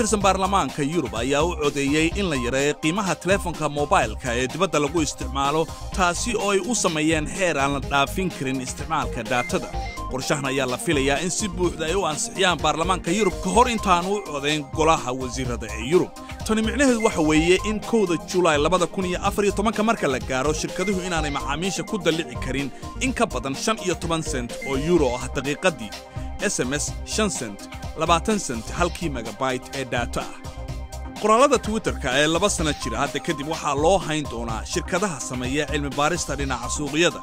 tirsan baarlamaanka Yurub ayaa u codeeyay in la yareeyo qiimaha telefoonka mobilka ee dibadda lagu isticmaalo taasi oo ay u sameeyeen heer aan la dhaafin karin isticmaalka daatada. qorshahan ayaa la filayaa in si buuxda ay u ansixiyaan baarlamaanka Yurub ka hor intaan u codeyn golaha wasiirada ee Yurub. tani micnaheedu waxa weeye in 1 July 2014 marka la gaaro shirkaduhu inaanay macaamiisha ku dalici karin in ka badan 15 sent oo euro ah daqiiqadii, SMS 5 sent, 20 sent halkii megabyte ee data ah. qoraalada Twitterka ee 2 sano jira hadda kadib waxaa loo hayn doonaa shirkadaha sameeya cilmi baarista dhinaca suuqyada.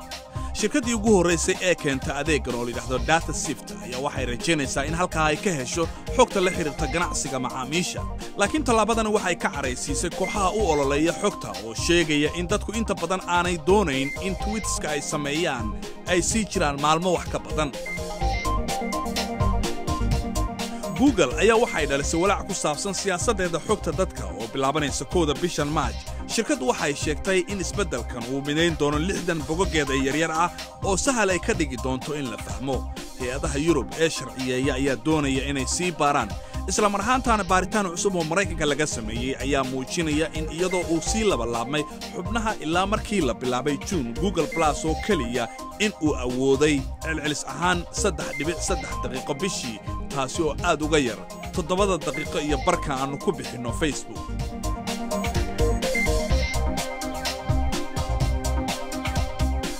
shirkadii ugu horeysay ee keenta adeeggan oo la yiraahdo DataSift ayaa waxay rajaynaysaa in halkaa ay ka hesho xogta la xiriirta ganacsiga macaamiisha. laakiin talaabadan waxay ka caraysiisay kooxaha u ololeeya xogta oo sheegaya in dadku inta badan aanay doonayn in tweetska ay sameeyaan ay sii jiraan maalmo wax ka badan. Google ayaa waxay dhalisay walaac ku saabsan siyaasadeeda xogta dadka oo bilaabanaysa 1 bishan March. shirkadu waxay sheegtay in isbeddelkan uu midayn doono 60 bogogeeda yaryar ah oo sahal ay ka dhigi doonto in la fahmo. hay'adaha Yurub ee sharciyeeya ayaa doonaya inay sii baaraan. isla mar ahaantaana baaritaan cusub oo Mareykanka laga sameeyay ayaa muujinaya in iyadoo uu sii laabmay xubnaha ilaa markii la bilaabay June Google Plus oo kaliya in uu awooday celcelis ahaan 3.3 daqiiqo bishii, taasi oo aad uga yar 7 daqiiqo iyo barka aanu ku bixino Facebook.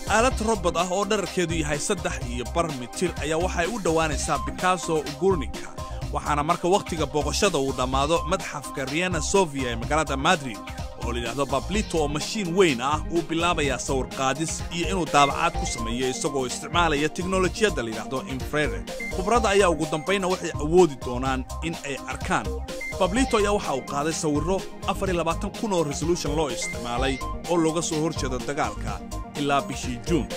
aalad robot ah oo dhererkeedu yahay 3.5 mitir ayaa waxay u dhawaanaysaa Picasso Guernica, waxaana marka waqtiga booqashada uu dhamaado madxafka Reina Sofia ee magaalada Madrid oo la yiraahdo Pablito oo mashiin weyn ah uu bilaabayaa sawir qaadis iyo inuu daabacaad ku sameeyo isagoo isticmaalaya tiknoolajiyada la yiraahdo infrared. khibrada ayaa ugu dambeynna waxay awoodi doonaan in ay arkaan. Pablito ayaa waxa uu qaaday sawirro 24,000 oo resolution loo isticmaalay oo looga soo horjeedo dagaalka ilaa bishii June.